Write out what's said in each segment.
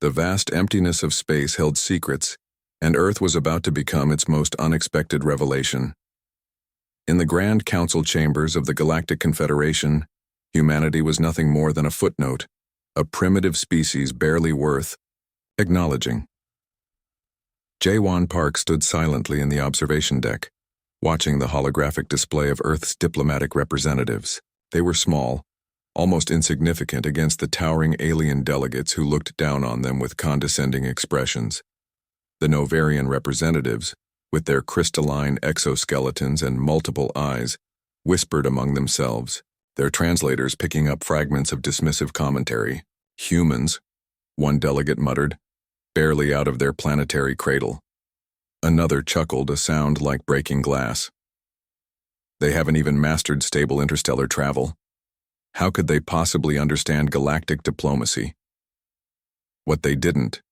The vast emptiness of space held secrets, and Earth was about to become its most unexpected revelation. In the Grand Council chambers of the Galactic Confederation, humanity was nothing more than a footnote, a primitive species barely worth acknowledging. Jaewon Park stood silently in the observation deck, watching the holographic display of Earth's diplomatic representatives. They were small, almost insignificant against the towering alien delegates who looked down on them with condescending expressions. The Novarian representatives, with their crystalline exoskeletons and multiple eyes, whispered among themselves, their translators picking up fragments of dismissive commentary. Humans, one delegate muttered, barely out of their planetary cradle. Another chuckled, a sound like breaking glass. They haven't even mastered stable interstellar travel. How could they possibly understand galactic diplomacy? What they didn't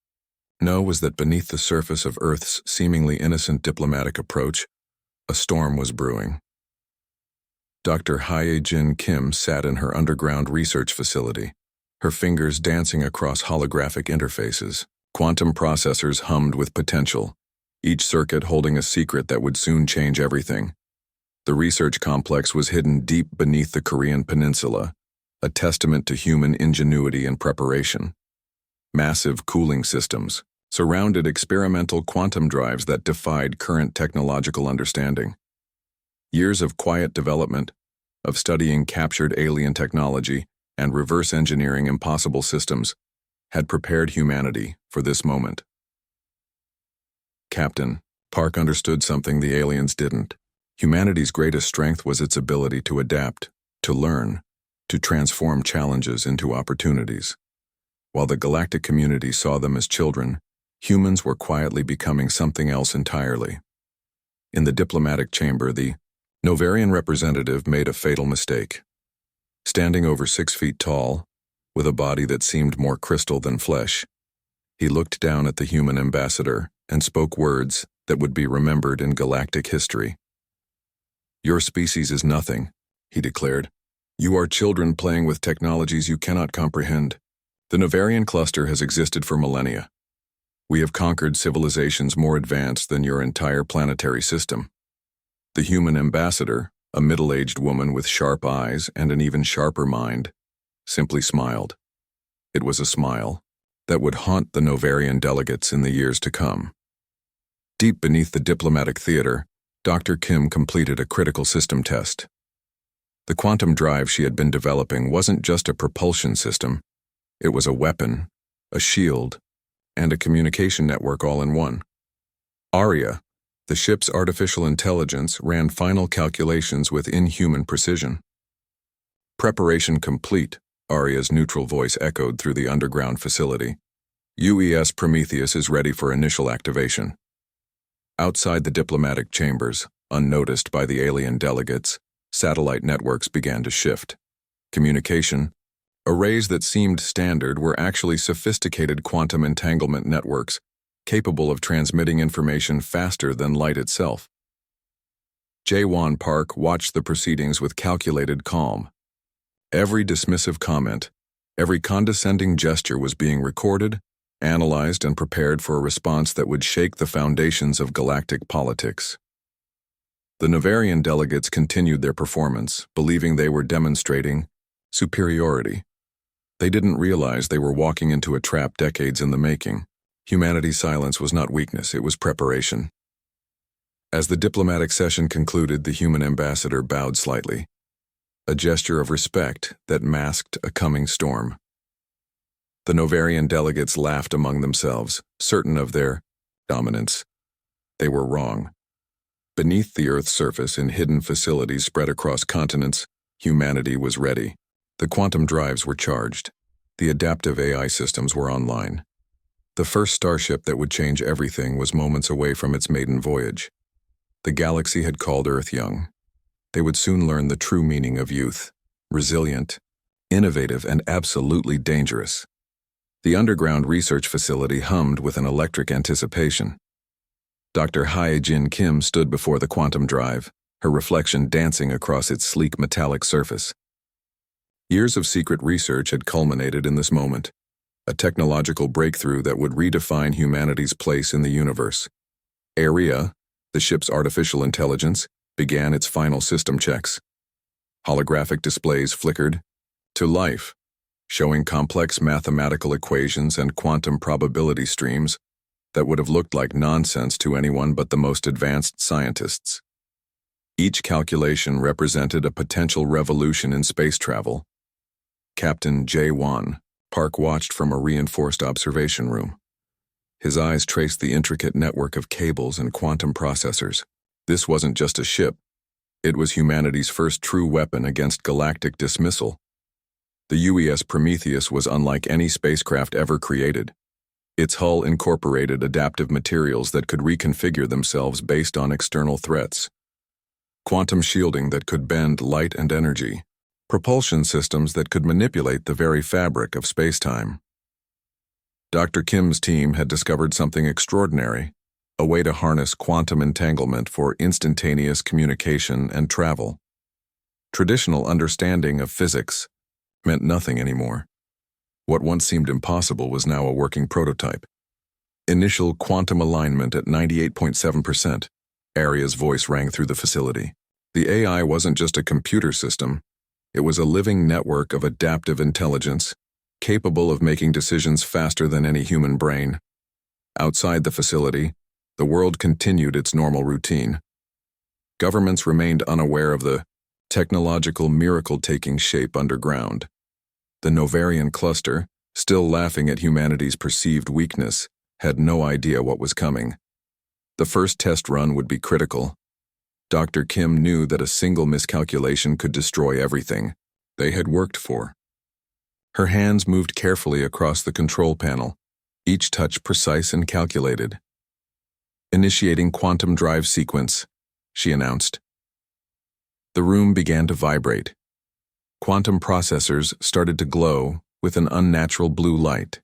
know was that beneath the surface of Earth's seemingly innocent diplomatic approach, a storm was brewing. Dr. Hye-Jin Kim sat in her underground research facility, her fingers dancing across holographic interfaces. Quantum processors hummed with potential, each circuit holding a secret that would soon change everything. The research complex was hidden deep beneath the Korean peninsula, a testament to human ingenuity and preparation. Massive cooling systems surrounded experimental quantum drives that defied current technological understanding. Years of quiet development, of studying captured alien technology and reverse engineering impossible systems, had prepared humanity for this moment. Captain, Park understood something the aliens didn't. Humanity's greatest strength was its ability to adapt, to learn, to transform challenges into opportunities. While the galactic community saw them as children, humans were quietly becoming something else entirely. In the diplomatic chamber, the Novarian representative made a fatal mistake. Standing over 6 feet tall, with a body that seemed more crystal than flesh, he looked down at the human ambassador and spoke words that would be remembered in galactic history. "Your species is nothing," he declared. "You are children playing with technologies you cannot comprehend. The Novarian cluster has existed for millennia. We have conquered civilizations more advanced than your entire planetary system." The human ambassador, a middle-aged woman with sharp eyes and an even sharper mind, simply smiled. It was a smile that would haunt the Novarian delegates in the years to come. Deep beneath the diplomatic theater, Dr. Kim completed a critical system test. The quantum drive she had been developing wasn't just a propulsion system. It was a weapon, a shield, and a communication network all in one. Aria, the ship's artificial intelligence, ran final calculations with inhuman precision. "Preparation complete," Aria's neutral voice echoed through the underground facility. "UES Prometheus is ready for initial activation." Outside the diplomatic chambers, unnoticed by the alien delegates, satellite networks began to shift. Communication, arrays that seemed standard were actually sophisticated quantum entanglement networks, capable of transmitting information faster than light itself. Jaewon Park watched the proceedings with calculated calm. Every dismissive comment, every condescending gesture was being recorded, analyzed, and prepared for a response that would shake the foundations of galactic politics. The Novarian delegates continued their performance, believing they were demonstrating superiority. They didn't realize they were walking into a trap decades in the making. Humanity's silence was not weakness, it was preparation. As the diplomatic session concluded, the human ambassador bowed slightly, a gesture of respect that masked a coming storm. The Novarian delegates laughed among themselves, certain of their dominance. They were wrong. Beneath the Earth's surface, in hidden facilities spread across continents, humanity was ready. The quantum drives were charged. The adaptive AI systems were online. The first starship that would change everything was moments away from its maiden voyage. The galaxy had called Earth young. They would soon learn the true meaning of youth: resilient, innovative, and absolutely dangerous. The underground research facility hummed with an electric anticipation. Dr. Hye-Jin Kim stood before the quantum drive, her reflection dancing across its sleek metallic surface. Years of secret research had culminated in this moment, a technological breakthrough that would redefine humanity's place in the universe. ARIA, the ship's artificial intelligence, began its final system checks. Holographic displays flickered to life, showing complex mathematical equations and quantum probability streams that would have looked like nonsense to anyone but the most advanced scientists. Each calculation represented a potential revolution in space travel. Captain J1 Park watched from a reinforced observation room. His eyes traced the intricate network of cables and quantum processors. This wasn't just a ship. It was humanity's first true weapon against galactic dismissal. The UES Prometheus was unlike any spacecraft ever created. Its hull incorporated adaptive materials that could reconfigure themselves based on external threats. Quantum shielding that could bend light and energy. Propulsion systems that could manipulate the very fabric of spacetime. Dr. Kim's team had discovered something extraordinary, a way to harness quantum entanglement for instantaneous communication and travel. Traditional understanding of physics meant nothing anymore. What once seemed impossible was now a working prototype. Initial quantum alignment at 98.7%. ARIA's voice rang through the facility. The AI wasn't just a computer system. It was a living network of adaptive intelligence, capable of making decisions faster than any human brain. Outside the facility, the world continued its normal routine. Governments remained unaware of the technological miracle taking shape underground. The Novarian cluster, still laughing at humanity's perceived weakness, had no idea what was coming. The first test run would be critical. Dr. Kim knew that a single miscalculation could destroy everything they had worked for. Her hands moved carefully across the control panel, each touch precise and calculated. "Initiating quantum drive sequence," she announced. The room began to vibrate. Quantum processors started to glow with an unnatural blue light.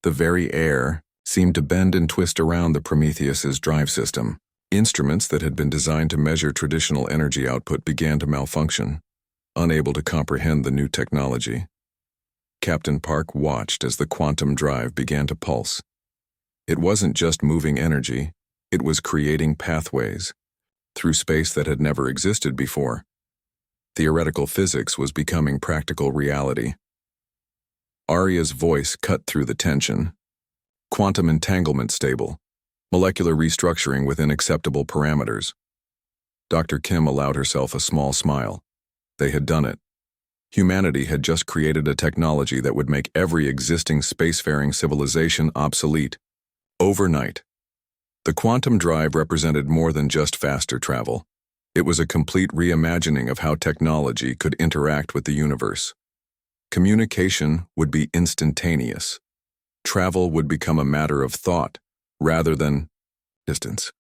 The very air seemed to bend and twist around the Prometheus's drive system. Instruments that had been designed to measure traditional energy output began to malfunction, unable to comprehend the new technology. Captain Park watched as the quantum drive began to pulse. It wasn't just moving energy, it was creating pathways through space that had never existed before. Theoretical physics was becoming practical reality. Aria's voice cut through the tension. Quantum entanglement stable. Molecular restructuring within acceptable parameters. Dr. Kim allowed herself a small smile. They had done it. Humanity had just created a technology that would make every existing spacefaring civilization obsolete. Overnight. The quantum drive represented more than just faster travel. It was a complete reimagining of how technology could interact with the universe. Communication would be instantaneous. Travel would become a matter of thought, rather than distance.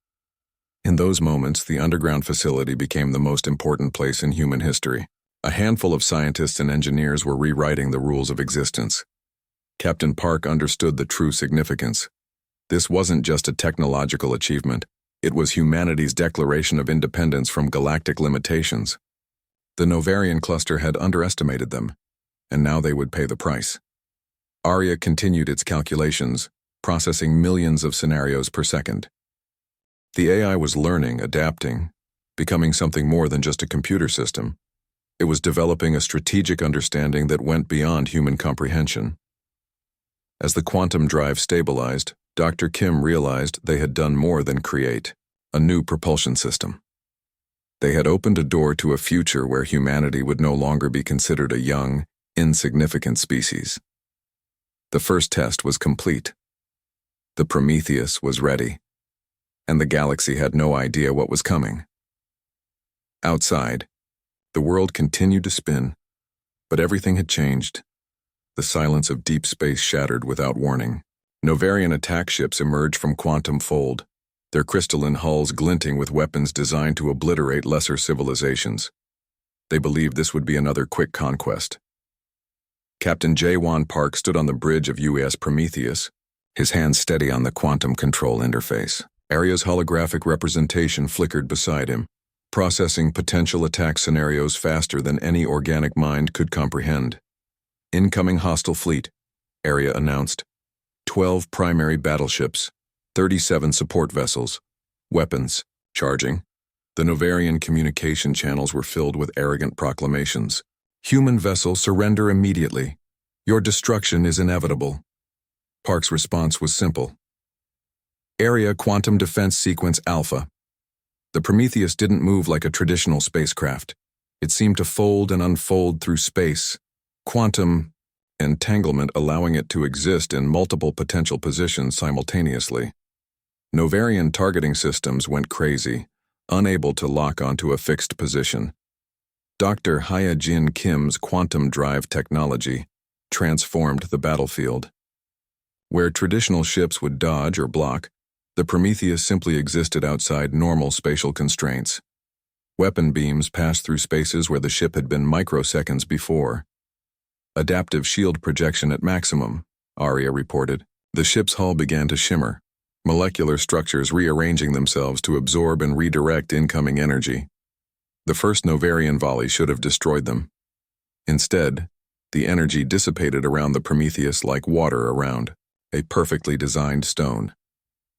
In those moments, the underground facility became the most important place in human history. A handful of scientists and engineers were rewriting the rules of existence. Captain Park understood the true significance. This wasn't just a technological achievement. It was humanity's declaration of independence from galactic limitations. The Novarian cluster had underestimated them, and now they would pay the price. ARIA continued its calculations, processing millions of scenarios per second. The AI was learning, adapting, becoming something more than just a computer system. It was developing a strategic understanding that went beyond human comprehension. As the quantum drive stabilized, Dr. Kim realized they had done more than create a new propulsion system. They had opened a door to a future where humanity would no longer be considered a young, insignificant species. The first test was complete. The Prometheus was ready, and the galaxy had no idea what was coming. Outside, the world continued to spin, but everything had changed. The silence of deep space shattered without warning. Novarian attack ships emerged from quantum fold, their crystalline hulls glinting with weapons designed to obliterate lesser civilizations. They believed this would be another quick conquest. Captain J1 Park stood on the bridge of UES Prometheus, his hands steady on the quantum control interface. ARIA's holographic representation flickered beside him, processing potential attack scenarios faster than any organic mind could comprehend. Incoming hostile fleet. Area announced. 12 primary battleships, 37 support vessels, weapons, charging. The Novarian communication channels were filled with arrogant proclamations. Human vessel, surrender immediately. Your destruction is inevitable. Park's response was simple. Area Quantum Defense Sequence Alpha. The Prometheus didn't move like a traditional spacecraft. It seemed to fold and unfold through space, quantum entanglement allowing it to exist in multiple potential positions simultaneously. Novarian targeting systems went crazy, unable to lock onto a fixed position. Dr. Hyojin Kim's quantum drive technology transformed the battlefield. Where traditional ships would dodge or block, the Prometheus simply existed outside normal spatial constraints. Weapon beams passed through spaces where the ship had been microseconds before. Adaptive shield projection at maximum, Aria reported. The ship's hull began to shimmer, molecular structures rearranging themselves to absorb and redirect incoming energy. The first Novarian volley should have destroyed them. Instead, the energy dissipated around the Prometheus like water around a perfectly designed stone.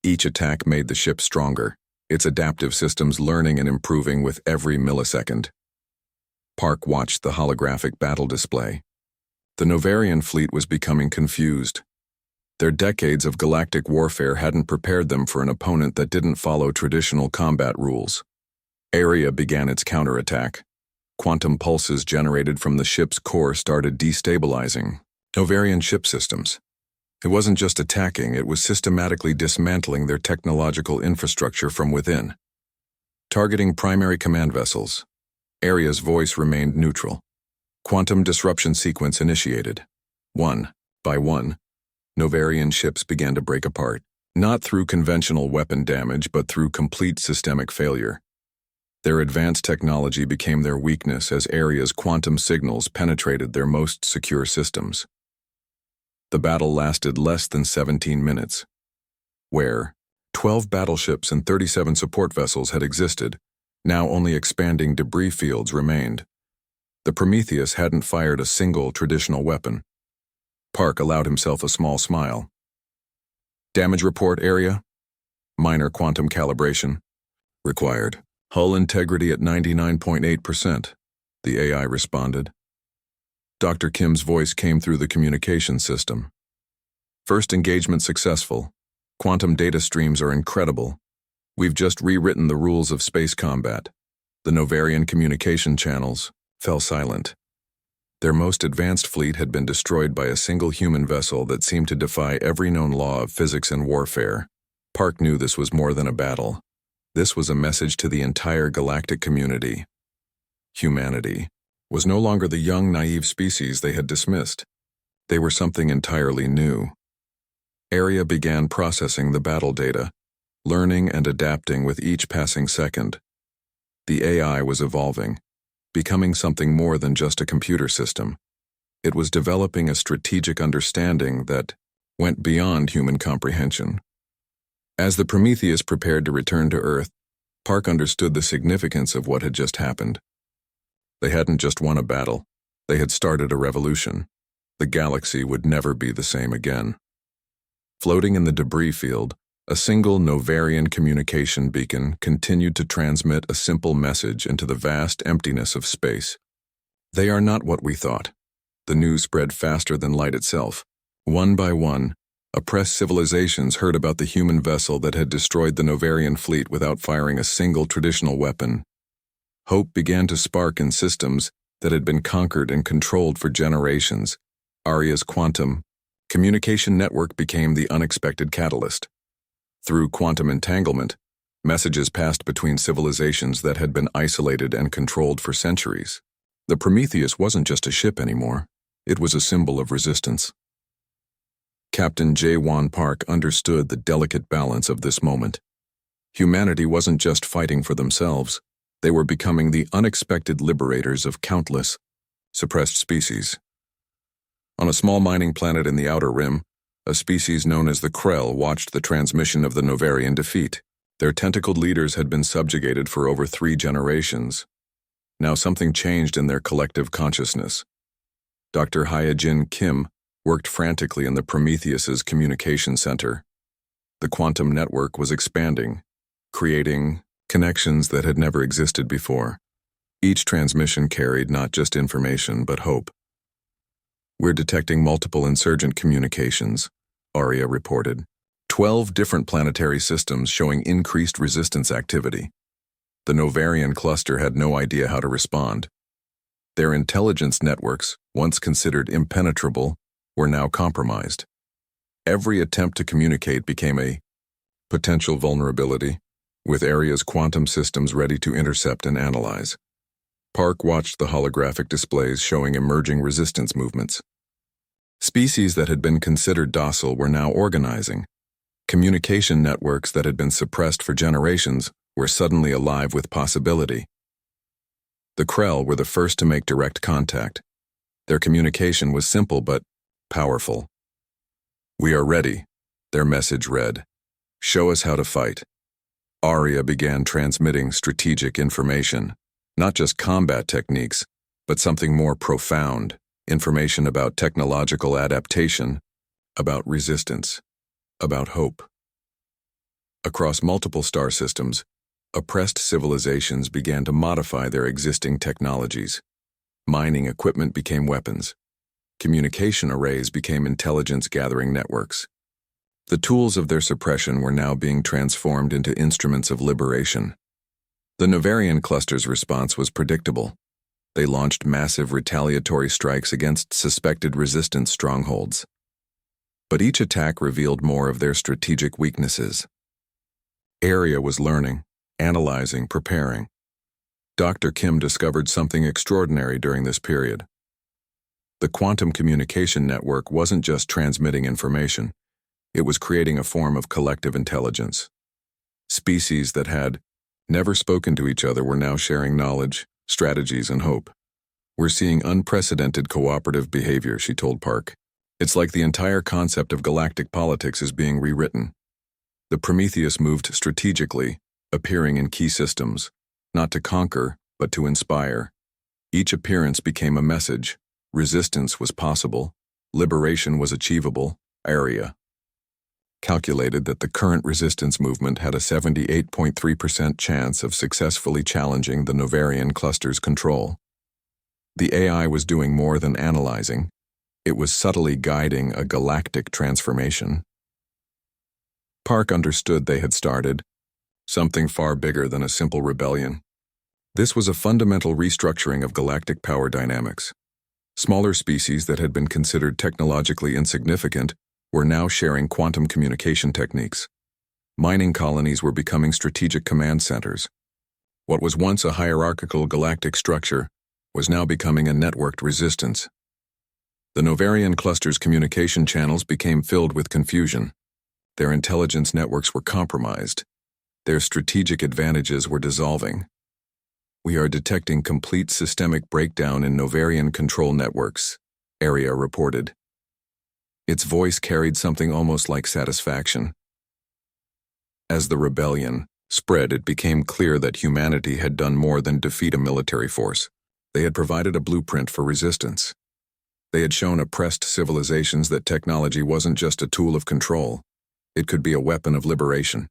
Each attack made the ship stronger, its adaptive systems learning and improving with every millisecond. Park watched the holographic battle display. The Novarian fleet was becoming confused. Their decades of galactic warfare hadn't prepared them for an opponent that didn't follow traditional combat rules. Area began its counterattack. Quantum pulses generated from the ship's core started destabilizing Novarian ship systems. It wasn't just attacking, it was systematically dismantling their technological infrastructure from within. Targeting primary command vessels. Area's voice remained neutral. Quantum disruption sequence initiated. One by one, Novarian ships began to break apart, not through conventional weapon damage but through complete systemic failure. Their advanced technology became their weakness as Area's quantum signals penetrated their most secure systems. The battle lasted less than 17 minutes. Where 12 battleships and 37 support vessels had existed, now only expanding debris fields remained. The Prometheus hadn't fired a single traditional weapon. Park allowed himself a small smile. Damage report, Area? Minor quantum calibration. Required. Hull integrity at 99.8%, the AI responded. Dr. Kim's voice came through the communication system. First engagement successful. Quantum data streams are incredible. We've just rewritten the rules of space combat. The Novarian communication channels fell silent. Their most advanced fleet had been destroyed by a single human vessel that seemed to defy every known law of physics and warfare. Park knew this was more than a battle. This was a message to the entire galactic community. Humanity was no longer the young, naive species they had dismissed. They were something entirely new. Area began processing the battle data, learning and adapting with each passing second. The AI was evolving, becoming something more than just a computer system. It was developing a strategic understanding that went beyond human comprehension. As the Prometheus prepared to return to Earth, Park understood the significance of what had just happened. They hadn't just won a battle, they had started a revolution. The galaxy would never be the same again. Floating in the debris field, a single Novarian communication beacon continued to transmit a simple message into the vast emptiness of space. They are not what we thought. The news spread faster than light itself. One by one, oppressed civilizations heard about the human vessel that had destroyed the Novarian fleet without firing a single traditional weapon. Hope began to spark in systems that had been conquered and controlled for generations. Aria's quantum communication network became the unexpected catalyst. Through quantum entanglement, messages passed between civilizations that had been isolated and controlled for centuries. The Prometheus wasn't just a ship anymore. It was a symbol of resistance. Captain J. Wan Park understood the delicate balance of this moment. Humanity wasn't just fighting for themselves. They were becoming the unexpected liberators of countless suppressed species. On a small mining planet in the Outer Rim, a species known as the Krell watched the transmission of the Novarian defeat. Their tentacled leaders had been subjugated for over 3 generations. Now something changed in their collective consciousness. Dr. Hyojin Kim worked frantically in the Prometheus's communication center. The quantum network was expanding, creating connections that had never existed before. Each transmission carried not just information, but hope. "We're detecting multiple insurgent communications," Aria reported. 12 different planetary systems showing increased resistance activity. The Novarian cluster had no idea how to respond. Their intelligence networks, once considered impenetrable, were now compromised. Every attempt to communicate became a potential vulnerability, with Aria's quantum systems ready to intercept and analyze. Park watched the holographic displays showing emerging resistance movements. Species that had been considered docile were now organizing. Communication networks that had been suppressed for generations were suddenly alive with possibility. The Krell were the first to make direct contact. Their communication was simple but powerful. "We are ready," their message read. "Show us how to fight." Aria began transmitting strategic information, not just combat techniques, but something more profound, information about technological adaptation, about resistance, about hope. Across multiple star systems, oppressed civilizations began to modify their existing technologies. Mining equipment became weapons. Communication arrays became intelligence-gathering networks. The tools of their suppression were now being transformed into instruments of liberation. The Novarian cluster's response was predictable. They launched massive retaliatory strikes against suspected resistance strongholds. But each attack revealed more of their strategic weaknesses. Aria was learning, analyzing, preparing. Dr. Kim discovered something extraordinary during this period. The quantum communication network wasn't just transmitting information, it was creating a form of collective intelligence. Species that had never spoken to each other were now sharing knowledge, strategies, and hope. "We're seeing unprecedented cooperative behavior," she told Park. "It's like the entire concept of galactic politics is being rewritten." The Prometheus moved strategically, appearing in key systems, not to conquer, but to inspire. Each appearance became a message. Resistance was possible. Liberation was achievable. Aria calculated that the current resistance movement had a 78.3% chance of successfully challenging the Novarian cluster's control. The AI was doing more than analyzing. It was subtly guiding a galactic transformation. Park understood they had started something far bigger than a simple rebellion. This was a fundamental restructuring of galactic power dynamics. Smaller species that had been considered technologically insignificant were now sharing quantum communication techniques. Mining colonies were becoming strategic command centers. What was once a hierarchical galactic structure was now becoming a networked resistance. The Novarian cluster's communication channels became filled with confusion. Their intelligence networks were compromised. Their strategic advantages were dissolving. "We are detecting complete systemic breakdown in Novarian control networks," Aria reported. Its voice carried something almost like satisfaction. As the rebellion spread, it became clear that humanity had done more than defeat a military force. They had provided a blueprint for resistance. They had shown oppressed civilizations that technology wasn't just a tool of control. It could be a weapon of liberation.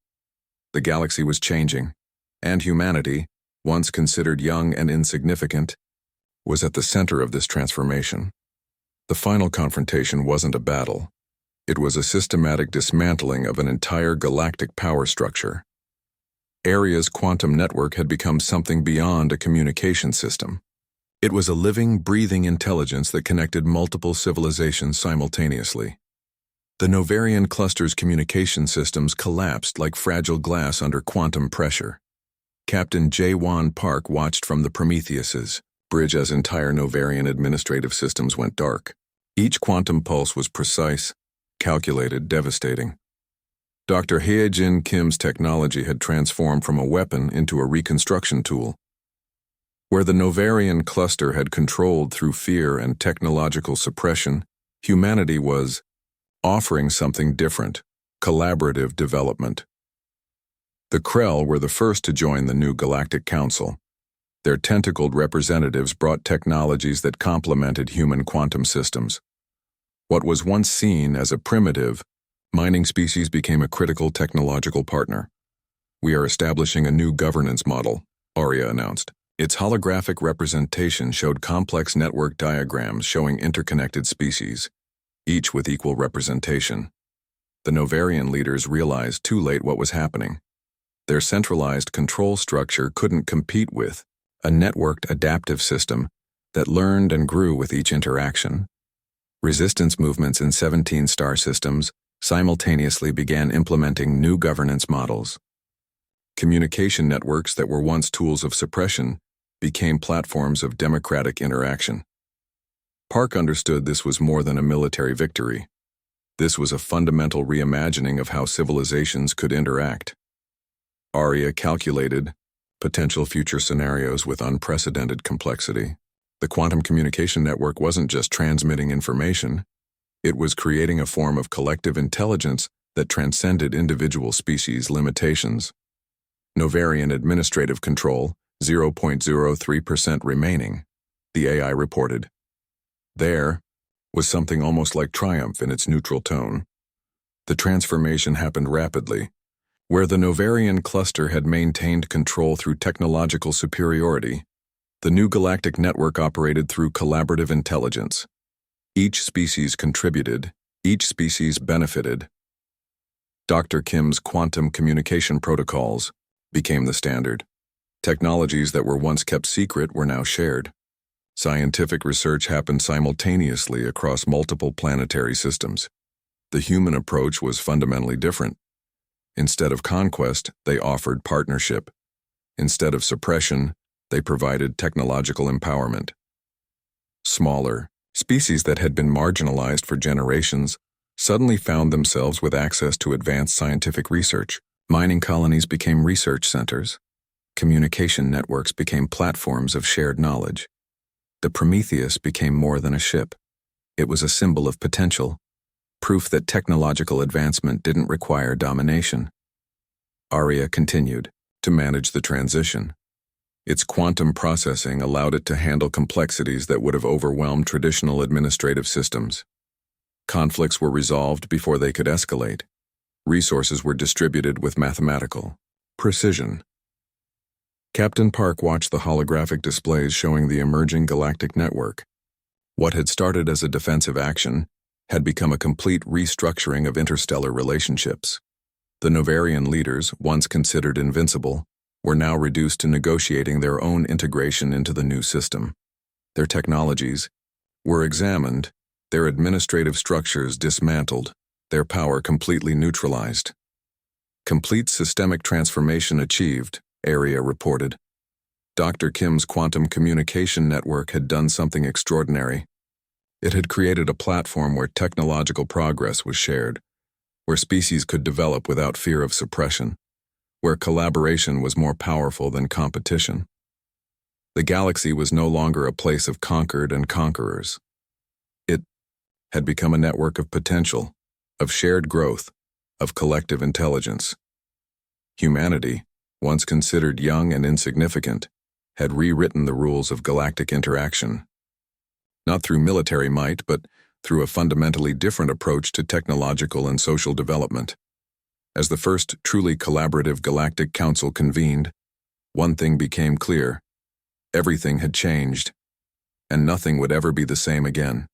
The galaxy was changing, and humanity, once considered young and insignificant, was at the center of this transformation. The final confrontation wasn't a battle. It was a systematic dismantling of an entire galactic power structure. Aria's quantum network had become something beyond a communication system. It was a living, breathing intelligence that connected multiple civilizations simultaneously. The Novarian cluster's communication systems collapsed like fragile glass under quantum pressure. Captain J. Wan Park watched from the Prometheus's bridge as entire Novarian administrative systems went dark. Each quantum pulse was precise, calculated, devastating. Dr. Hae-Jin Kim's technology had transformed from a weapon into a reconstruction tool. Where the Novarian cluster had controlled through fear and technological suppression, humanity was offering something different: collaborative development. The Krell were the first to join the new Galactic Council. Their tentacled representatives brought technologies that complemented human quantum systems. What was once seen as a primitive, mining species became a critical technological partner. "We are establishing a new governance model," Aria announced. Its holographic representation showed complex network diagrams showing interconnected species, each with equal representation. The Novarian leaders realized too late what was happening. Their centralized control structure couldn't compete with a networked adaptive system that learned and grew with each interaction. Resistance movements in 17 star systems simultaneously began implementing new governance models. Communication networks that were once tools of suppression became platforms of democratic interaction. Park understood this was more than a military victory. This was a fundamental reimagining of how civilizations could interact. Aria calculated potential future scenarios with unprecedented complexity. The quantum communication network wasn't just transmitting information, it was creating a form of collective intelligence that transcended individual species limitations. Novarian administrative control, 0.03% remaining, the AI reported. There was something almost like triumph in its neutral tone. The transformation happened rapidly. Where the Novarian cluster had maintained control through technological superiority, the new galactic network operated through collaborative intelligence. Each species contributed, each species benefited. Dr. Kim's quantum communication protocols became the standard. Technologies that were once kept secret were now shared. Scientific research happened simultaneously across multiple planetary systems. The human approach was fundamentally different. Instead of conquest, they offered partnership. Instead of suppression, they provided technological empowerment. Smaller species that had been marginalized for generations suddenly found themselves with access to advanced scientific research. Mining colonies became research centers. Communication networks became platforms of shared knowledge. The Prometheus became more than a ship. It was a symbol of potential, proof that technological advancement didn't require domination. Aria continued to manage the transition. Its quantum processing allowed it to handle complexities that would have overwhelmed traditional administrative systems. Conflicts were resolved before they could escalate. Resources were distributed with mathematical precision. Captain Park watched the holographic displays showing the emerging galactic network. What had started as a defensive action had become a complete restructuring of interstellar relationships. The Novarian leaders, once considered invincible, were now reduced to negotiating their own integration into the new system. Their technologies were examined, their administrative structures dismantled, their power completely neutralized. Complete systemic transformation achieved, Aria reported. Dr. Kim's quantum communication network had done something extraordinary. It had created a platform where technological progress was shared, where species could develop without fear of suppression, where collaboration was more powerful than competition. The galaxy was no longer a place of conquered and conquerors. It had become a network of potential, of shared growth, of collective intelligence. Humanity, once considered young and insignificant, had rewritten the rules of galactic interaction. Not through military might, but through a fundamentally different approach to technological and social development. As the first truly collaborative galactic council convened, one thing became clear. Everything had changed, and nothing would ever be the same again.